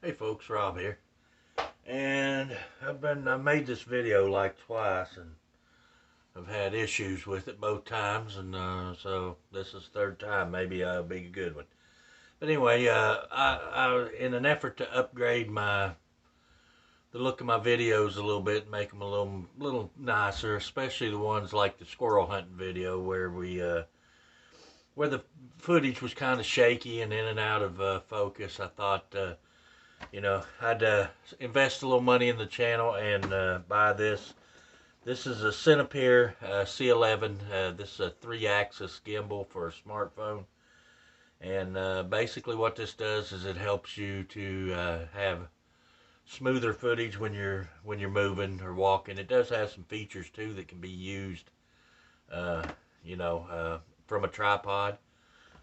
Hey folks, Rob here, and I made this video like twice, and I've had issues with it both times, and so this is the third time. Maybe I'll be a good one. But anyway, in an effort to upgrade the look of my videos a little bit, make them a little nicer, especially the ones like the squirrel hunting video where the footage was kind of shaky and in and out of focus. I thought. I'd invest a little money in the channel and buy this. This is a Cinepeer c11. This is a 3-axis gimbal for a smartphone. And basically what this does is it helps you to have smoother footage when you're moving or walking. It does have some features too that can be used, from a tripod.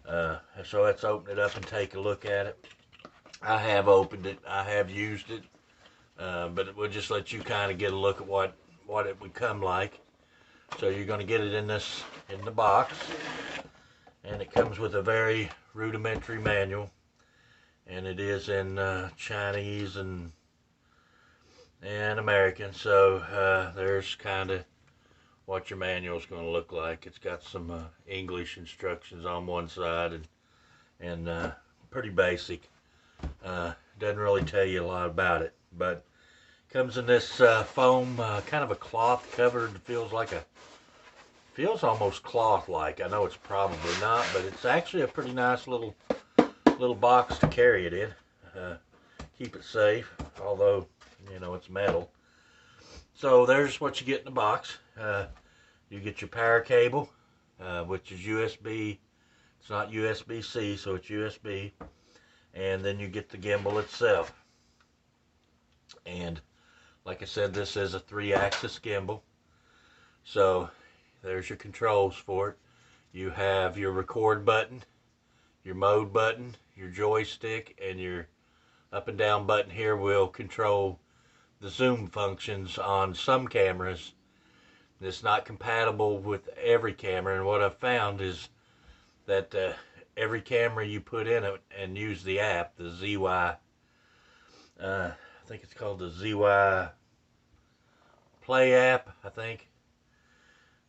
So let's open it up and take a look at it. I have opened it, I have used it, but it will just let you kind of get a look at what it would come like. So you're going to get it in the box, and it comes with a very rudimentary manual, and it is in Chinese and American. So there's kind of what your manual is going to look like. It's got some English instructions on one side and pretty basic. Doesn't really tell you a lot about it, but comes in this foam, kind of a cloth covered. Feels almost cloth-like. I know it's probably not, but it's actually a pretty nice little box to carry it in. Keep it safe, although it's metal. So there's what you get in the box. You get your power cable, which is USB. It's not USB-C, so it's USB. And then you get the gimbal itself. And like I said, this is a 3-axis gimbal. So there's your controls for it. You have your record button, your mode button, your joystick, and your up and down button here will control the zoom functions on some cameras. It's not compatible with every camera, and what I've found is that every camera you put in it and use the app, the ZY, I think it's called the ZY Play app, I think.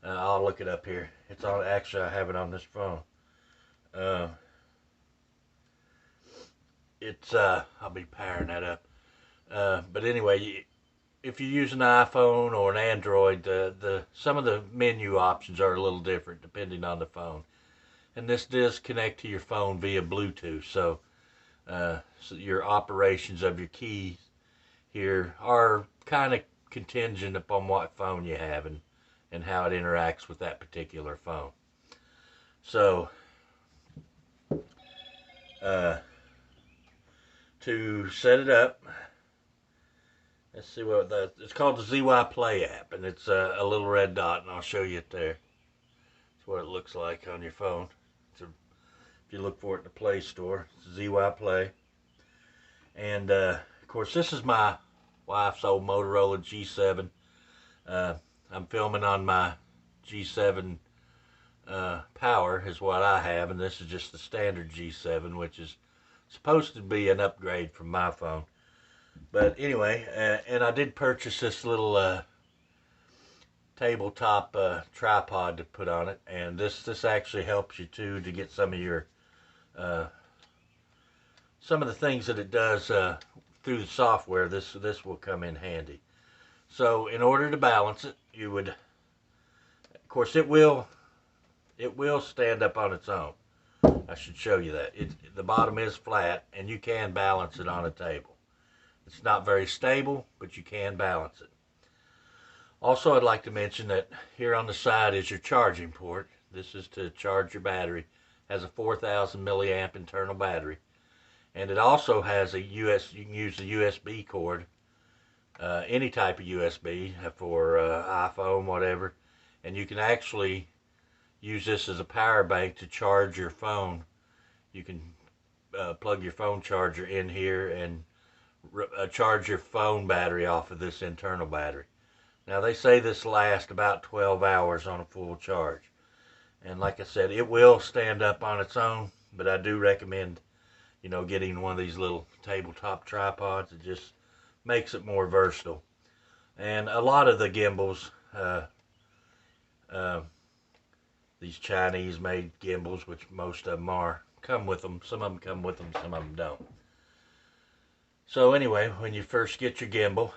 I'll look it up here. It's on, actually I have it on this phone. I'll be powering that up. But anyway, if you use an iPhone or an Android, some of the menu options are a little different depending on the phone. And this does connect to your phone via Bluetooth, so your operations of your keys here are kind of contingent upon what phone you have and how it interacts with that particular phone. So to set it up, let's see it's called the ZY Play app, and it's a little red dot, and I'll show you it there. That's what it looks like on your phone. If you look for it in the Play Store, it's ZY Play. And of course, this is my wife's old Motorola G7. I'm filming on my G7 Power is what I have, and this is just the standard G7, which is supposed to be an upgrade from my phone. But anyway, and I did purchase this little tabletop tripod to put on it, and this actually helps you too to get some of the things that it does through the software. This will come in handy. So in order to balance it, you would, of course, it will stand up on its own. I should show you that. The bottom is flat, and you can balance it on a table. It's not very stable, but you can balance it. Also, I'd like to mention that here on the side is your charging port. This is to charge your battery. It has a 4,000 milliamp internal battery. And it also has you can use the USB cord, any type of USB for iPhone, whatever. And you can actually use this as a power bank to charge your phone. You can plug your phone charger in here and charge your phone battery off of this internal battery. Now they say this lasts about 12 hours on a full charge. And like I said, it will stand up on its own, but I do recommend you know, getting one of these little tabletop tripods. It just makes it more versatile. And a lot of the gimbals, uh, these Chinese made gimbals, which most of them are, come with them. Some of them come with them, some of them don't. So anyway, when you first get your gimbal,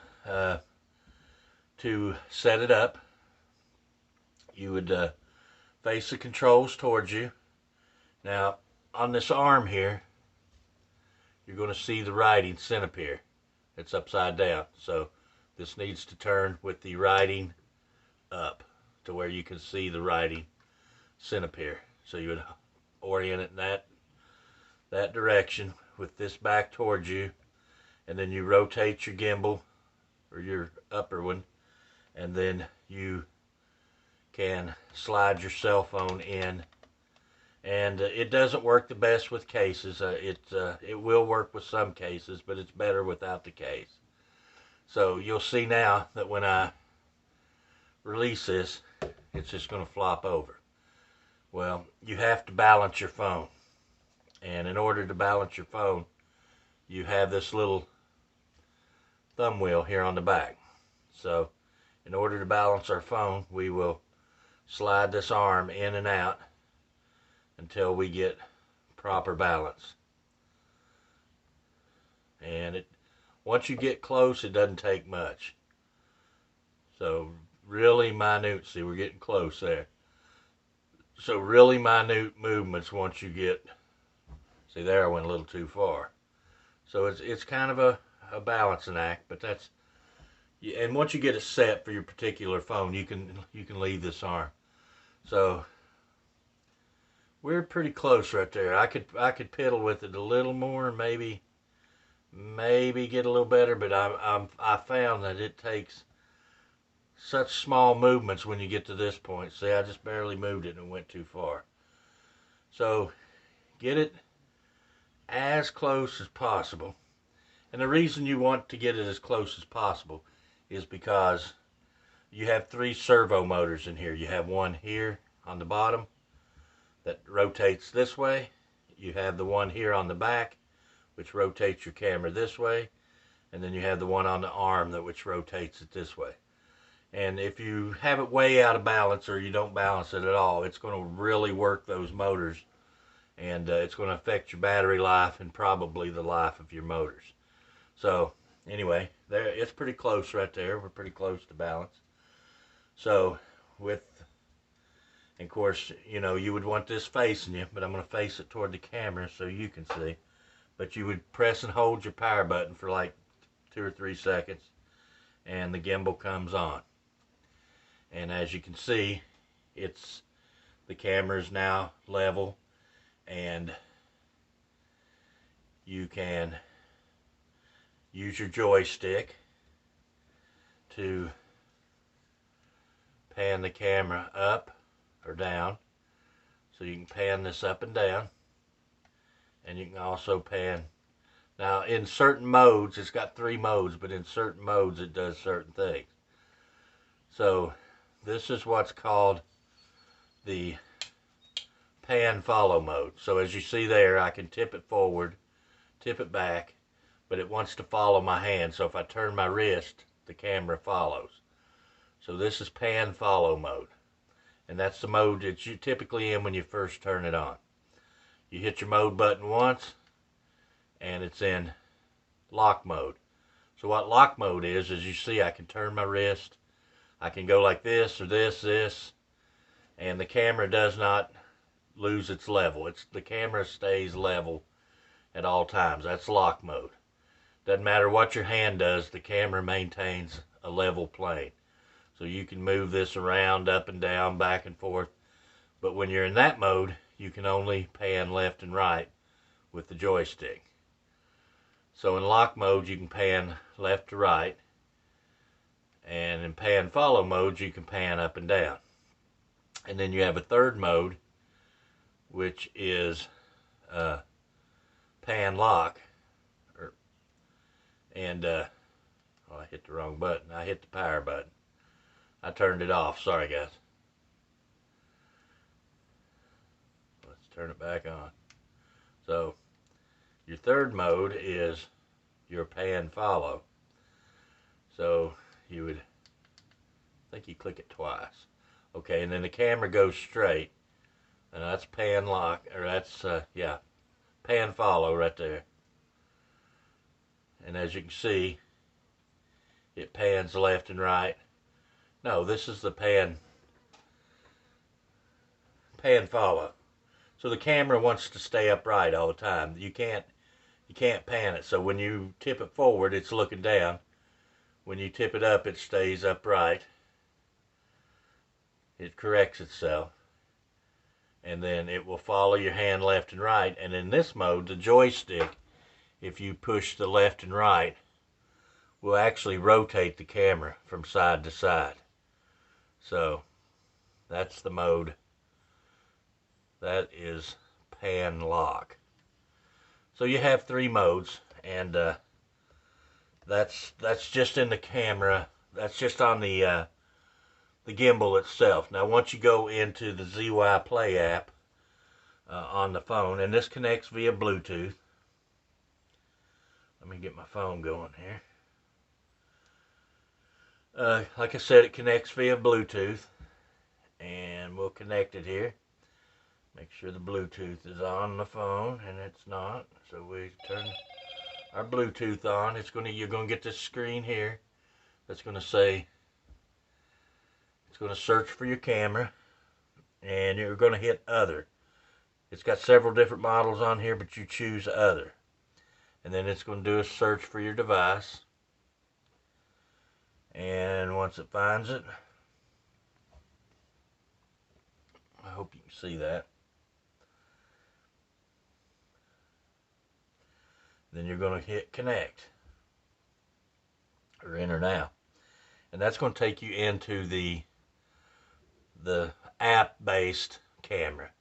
to set it up, you would face the controls towards you. Now, on this arm here, you're going to see the writing Cinepeer. It's upside down, so this needs to turn with the writing up to where you can see the writing Cinepeer. So you would orient it in that direction with this back towards you, and then you rotate your gimbal, or your upper one, and then you can slide your cell phone in. And it doesn't work the best with cases. It will work with some cases, but it's better without the case. So you'll see now that when I release this, it's just going to flop over. Well, you have to balance your phone. And in order to balance your phone, you have this little thumb wheel here on the back. So in order to balance our phone, we will slide this arm in and out until we get proper balance. And once you get close, it doesn't take much. So really minute, see, we're getting close there. So really minute movements once you get, see there I went a little too far. So it's kind of a balancing act, but that's, and once you get it set for your particular phone, you can leave this arm. So we're pretty close right there. I could piddle with it a little more, maybe get a little better, but I found that it takes such small movements when you get to this point. See, I just barely moved it and it went too far. So get it as close as possible. And the reason you want to get it as close as possible is because you have 3 servo motors in here. You have one here on the bottom that rotates this way. You have the one here on the back, which rotates your camera this way. And then you have the one on the arm which rotates it this way. And if you have it way out of balance, or you don't balance it at all, it's going to really work those motors. And it's going to affect your battery life and probably the life of your motors. So anyway, there, it's pretty close right there. We're pretty close to balance. So with, and of course, you know, you would want this facing you, but I'm going to face it toward the camera so you can see. But you would press and hold your power button for like 2 or 3 seconds, and the gimbal comes on. And as you can see, the camera is now level, and you can use your joystick to pan the camera up or down. So you can pan this up and down, and you can also pan. Now in certain modes, it's got 3 modes, but in certain modes it does certain things. So this is what's called the pan follow mode. So as you see there, I can tip it forward, tip it back, but it wants to follow my hand. So if I turn my wrist, the camera follows. So this is pan follow mode. And that's the mode that you typically in when you first turn it on. You hit your mode button once, and it's in lock mode. So what lock mode is you see I can turn my wrist, I can go like this or this, and the camera does not lose its level. The camera stays level at all times. That's lock mode. Doesn't matter what your hand does, the camera maintains a level plane. So you can move this around, up and down, back and forth. But when you're in that mode, you can only pan left and right with the joystick. So in lock mode, you can pan left to right. And in pan follow mode, you can pan up and down. And then you have a third mode, which is pan lock. I hit the wrong button. I hit the power button. I turned it off. Sorry, guys. Let's turn it back on. So Your third mode is your pan follow. So you would, I think you click it twice. Okay, and then the camera goes straight. And that's pan lock, or that's, yeah, pan follow right there. And as you can see, it pans left and right. No, this is the pan follow. So the camera wants to stay upright all the time. You can't pan it. So when you tip it forward, it's looking down. When you tip it up, it stays upright. It corrects itself. And then it will follow your hand left and right. And in this mode, the joystick, if you push the left and right, will actually rotate the camera from side to side. So that's the mode. That is pan lock. So you have 3 modes, and that's just in the camera. That's just on the gimbal itself. Now once you go into the ZY Play app on the phone, and this connects via Bluetooth. Let me get my phone going here. Like I said, it connects via Bluetooth, and we'll connect it here. Make sure the Bluetooth is on the phone, and it's not. So we turn our Bluetooth on. You're gonna get this screen here that's gonna say, it's gonna search for your camera, and you're gonna hit other. It's got several different models on here, but you choose other. And then it's gonna do a search for your device. And once it finds it, I hope you can see that. Then you're going to hit connect, or enter now, and that's going to take you into the app-based camera.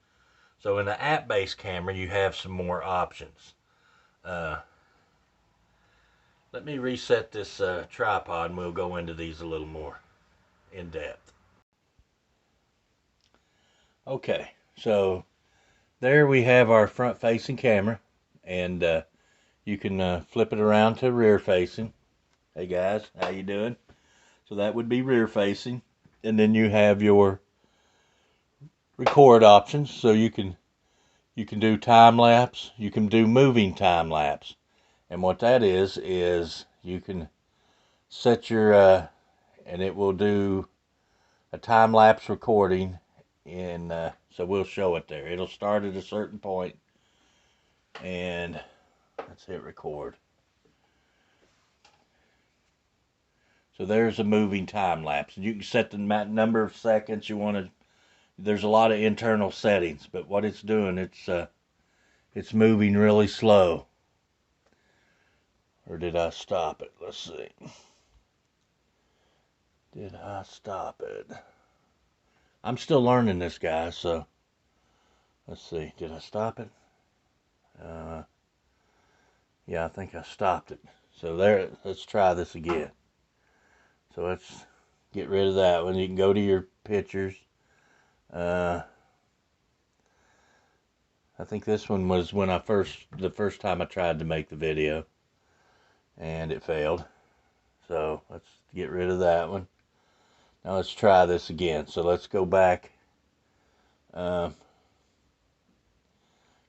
So in the app-based camera, you have some more options. Let me reset this tripod, and we'll go into these a little more in depth. Okay, so there we have our front-facing camera, and you can flip it around to rear facing. Hey guys, how you doing? So that would be rear facing. And then you have your record options. So you can do time lapse, you can do moving time lapse. And what that is you can set your and it will do a time lapse recording in so we'll show it there. It'll start at a certain point, and let's hit record. So there's a moving time lapse. You can set the number of seconds you want to. There's a lot of internal settings, but what it's doing, it's moving really slow. Or did I stop it? Let's see. Did I stop it? I'm still learning this, guys, so let's see. Did I stop it? Yeah, I think I stopped it. So there, let's try this again. So let's get rid of that one. You can go to your pictures. I think this one was when the first time I tried to make the video, and it failed. So let's get rid of that one. Now let's try this again. So let's go back. Go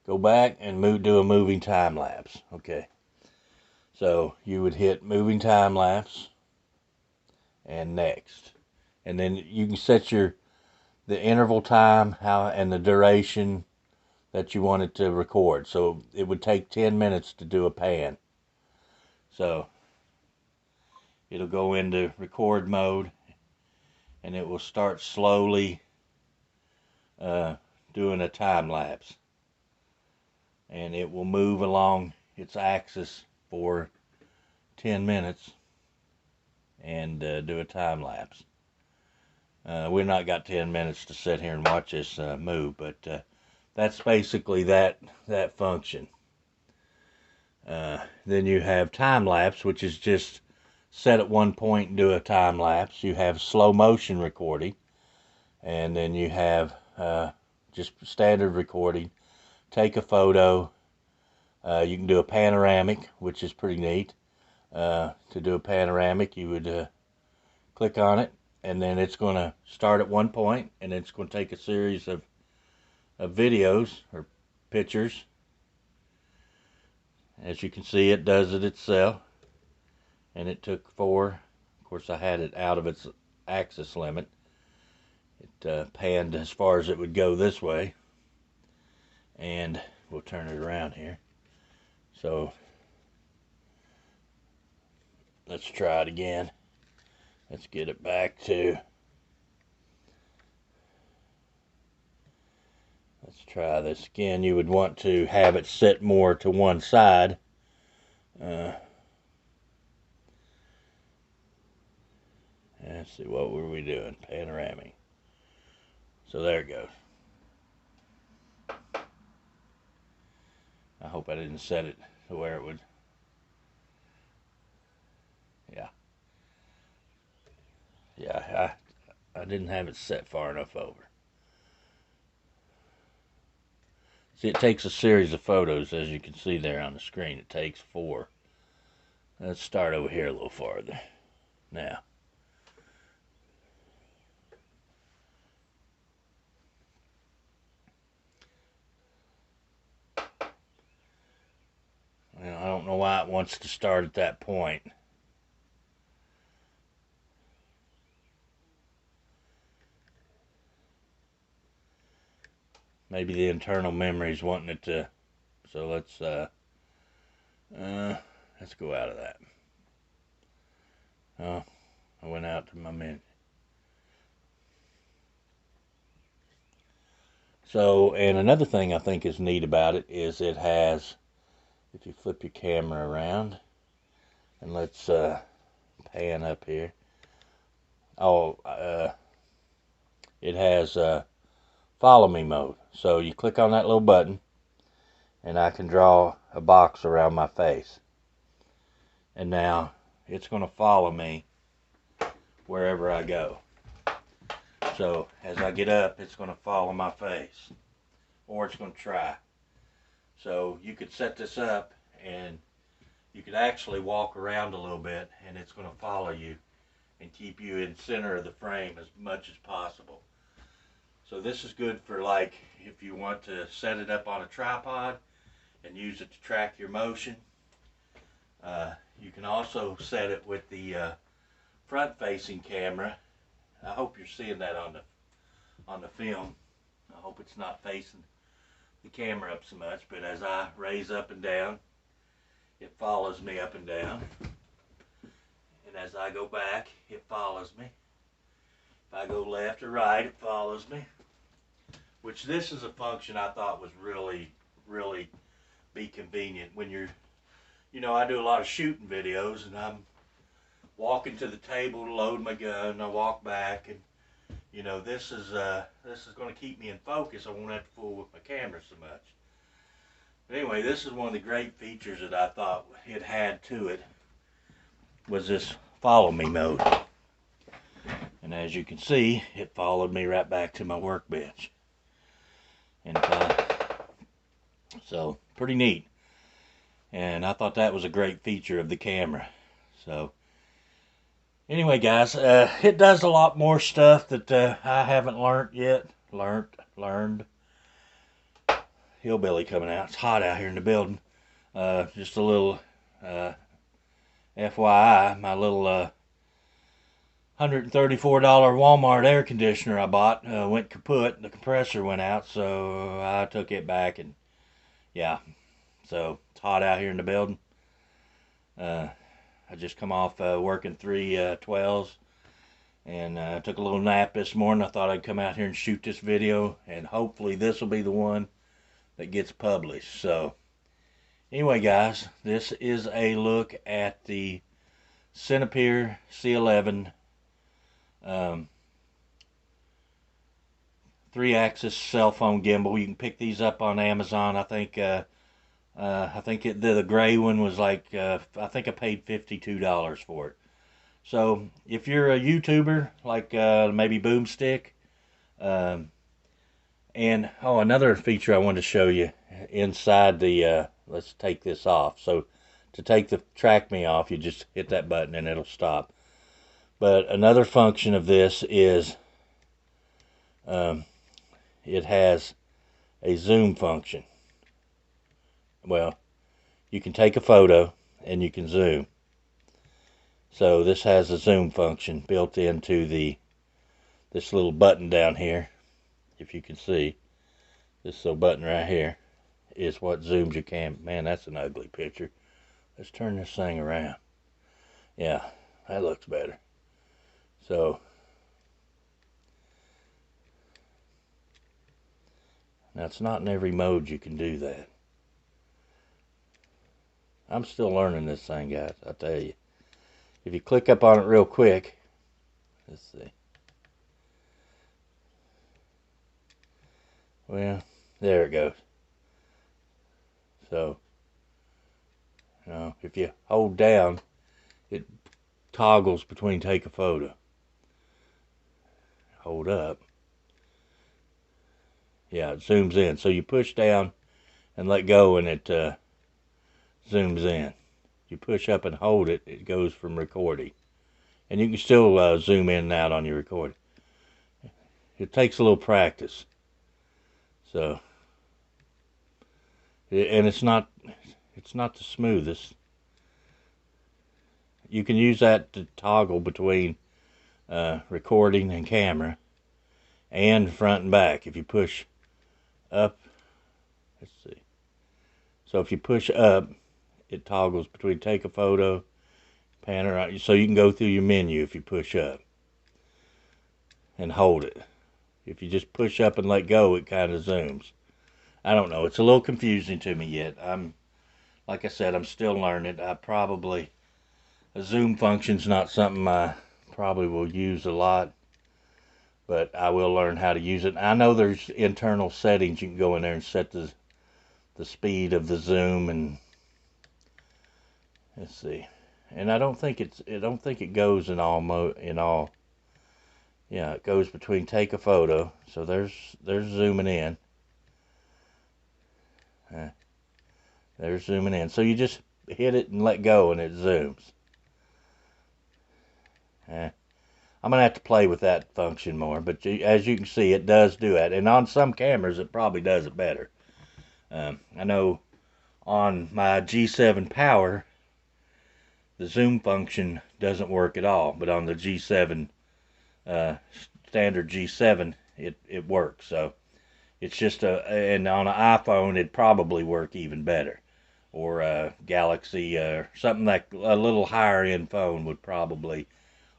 back and do a moving time lapse. Okay. So you would hit moving time lapse and next. And then you can set the interval time and the duration that you want it to record. So it would take 10 minutes to do a pan. So it'll go into record mode, and it will start slowly doing a time lapse. And it will move along its axis for 10 minutes and do a time lapse. We've not got 10 minutes to sit here and watch this move, but that's basically that function. Then you have time lapse, which is just set at one point and do a time lapse. You have slow motion recording, and then you have just standard recording. Take a photo, You can do a panoramic, which is pretty neat. To do a panoramic, you would click on it, and then it's going to start at one point, and it's going to take a series of videos or pictures. As you can see, it does it itself, and it took 4. Of course, I had it out of its axis limit. It panned as far as it would go this way, and we'll turn it around here. So let's try it again. Let's get it back to, let's try this again. You would want to have it sit more to one side. Let's see, what were we doing? Panoramic. So there it goes. I hope I didn't set it to where it would. Yeah, I didn't have it set far enough over. See, it takes a series of photos, as you can see there on the screen. It takes 4. Let's start over here a little farther. Now, I don't know why it wants to start at that point. Maybe the internal memory is wanting it to. So let's go out of that. Oh, I went out to my menu. So, and another thing I think is neat about it is it has, if you flip your camera around, and let's pan up here. Oh, it has follow me mode. So you click on that little button, and I can draw a box around my face. And now it's going to follow me wherever I go. So as I get up, it's going to follow my face, or it's going to try. So you could set this up, and you could actually walk around a little bit, and it's going to follow you and keep you in center of the frame as much as possible. So this is good for, like, if you want to set it up on a tripod and use it to track your motion. You can also set it with the front-facing camera. I hope you're seeing that on the film. I hope it's not facing the camera up so much, but as I raise up and down, it follows me up and down. And as I go back, it follows me. If I go left or right, it follows me. Which this is a function I thought was really be convenient when you're, I do a lot of shooting videos, and I'm walking to the table to load my gun, and I walk back, and this is going to keep me in focus. I won't have to fool with my camera so much. But anyway, this is one of the great features that I thought it had to it, was this follow me mode. And as you can see, it followed me right back to my workbench. And so pretty neat. And I thought that was a great feature of the camera. So anyway, guys, it does a lot more stuff that I haven't learned yet. Learned. Hillbilly coming out. It's hot out here in the building. Just a little FYI, my little $134 Walmart air conditioner I bought went kaput. The compressor went out, so I took it back, and yeah, so it's hot out here in the building. I just come off working 3 12s, and took a little nap this morning. I thought I'd come out here and shoot this video, and hopefully this will be the one that gets published. So anyway, guys, this is a look at the Cinepeer C11 3-axis cell phone gimbal. You can pick these up on Amazon. I think the gray one was like I think I paid $52 for it. So if you're a YouTuber like maybe Boomstick, and another feature I wanted to show you inside the let's take this off. So to take the track me off, you just hit that button and it'll stop. But another function of this is it has a zoom function. Well, you can take a photo and you can zoom. So this has a zoom function built into this little button down here. If you can see, this little button right here is what zooms your camera. Man, that's an ugly picture. Let's turn this thing around. Yeah, that looks better. So now it's not in every mode you can do that. I'm still learning this thing, guys, I tell you. If you click up on it real quick, let's see. Well, there it goes. So, you know, if you hold down, it toggles between take a photo. Hold up. Yeah, it zooms in. So you push down and let go and it zooms in. You push up and hold it, it goes from recording. And you can still zoom in and out on your recording. It takes a little practice. So, and it's not the smoothest. You can use that to toggle between recording and camera and front and back. If you push up, let's see. So if you push up, it toggles between take a photo, pan around. So you can go through your menu if you push up and hold it. If you just push up and let go, it kind of zooms. I don't know. It's a little confusing to me yet. Like I said, I'm still learning. A zoom function's not something I probably will use a lot, but I will learn how to use it. I know there's internal settings. You can go in there and set the speed of the zoom, and let's see. And I don't think it goes in all. Yeah, it goes between take a photo. So there's zooming in. There's zooming in. So you just hit it and let go and it zooms. I'm going to have to play with that function more, but as you can see, it does do it. And on some cameras, it probably does it better. I know on my G7 Power, the zoom function doesn't work at all, but on the G7, standard G7, it works. So it's just and on an iPhone, it'd probably work even better. Or a Galaxy, something like a little higher end phone would probably,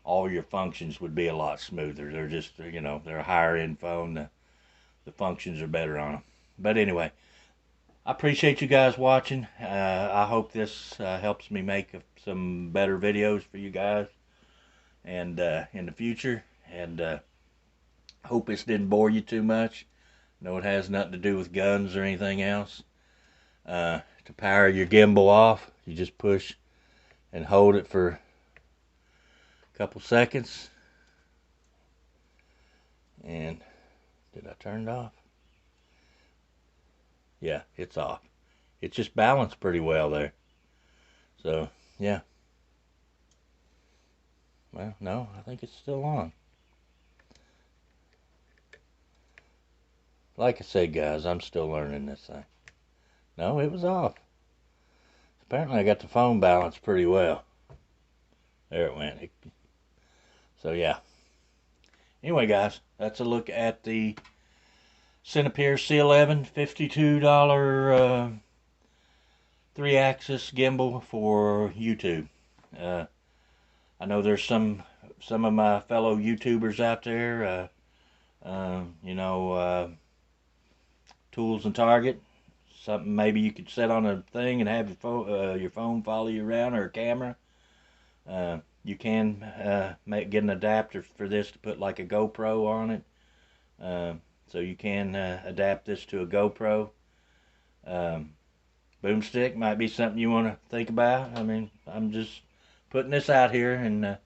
all your functions would be a lot smoother. They're just, you know, they're a higher end phone. The functions are better on them. But anyway, I appreciate you guys watching. I hope this helps me make some better videos for you guys and in the future. And hope this didn't bore you too much. No, it has nothing to do with guns or anything else. To power your gimbal off, you just push and hold it for a couple seconds. And did I turn it off? Yeah, it's off. It just balanced pretty well there. So, yeah. Well, no, I think it's still on. Like I said, guys, I'm still learning this thing. No, it was off. Apparently I got the phone balanced pretty well. There it went. So, yeah. Anyway, guys, that's a look at the Cinepeer C11 $52 3-axis gimbal for YouTube. I know there's some of my fellow YouTubers out there, you know, Tools and Target. Something maybe you could set on a thing and have your phone follow you around, or a camera. You can get an adapter for this to put like a GoPro on it. So you can adapt this to a GoPro. Boomstick might be something you want to think about. I mean, I'm just putting this out here, and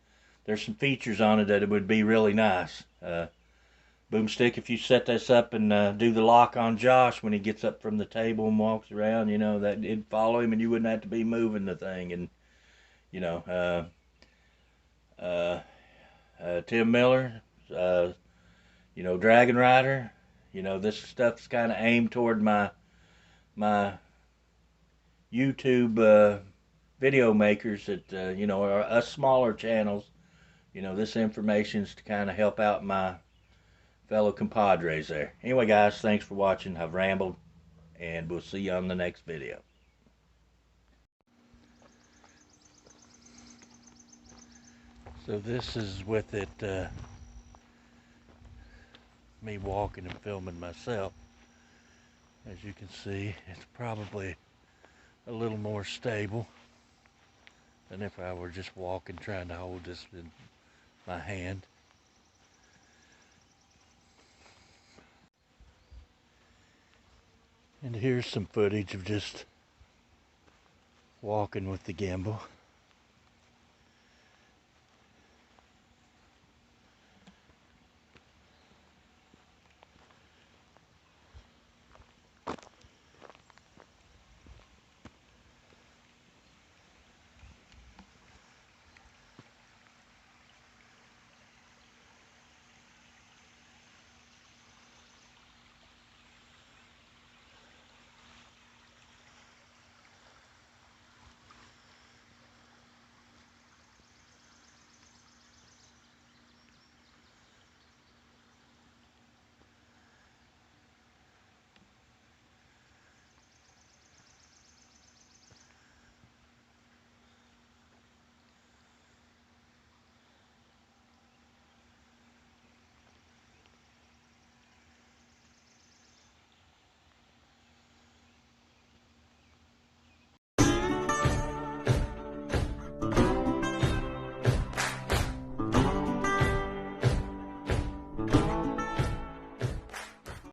there's some features on it that it would be really nice. Boomstick, if you set this up and do the lock on Josh when he gets up from the table and walks around, you know, that it'd follow him and you wouldn't have to be moving the thing. And, you know, Tim Miller, you know, Dragon Rider, you know, this stuff's kind of aimed toward my YouTube video makers that, you know, are us smaller channels. You know, this information's to kind of help out my fellow compadres there. Anyway, guys, thanks for watching. I've rambled, and we'll see you on the next video. So this is with it, me walking and filming myself. As you can see, it's probably a little more stable than if I were just walking trying to hold this in my hand. And here's some footage of just walking with the gimbal.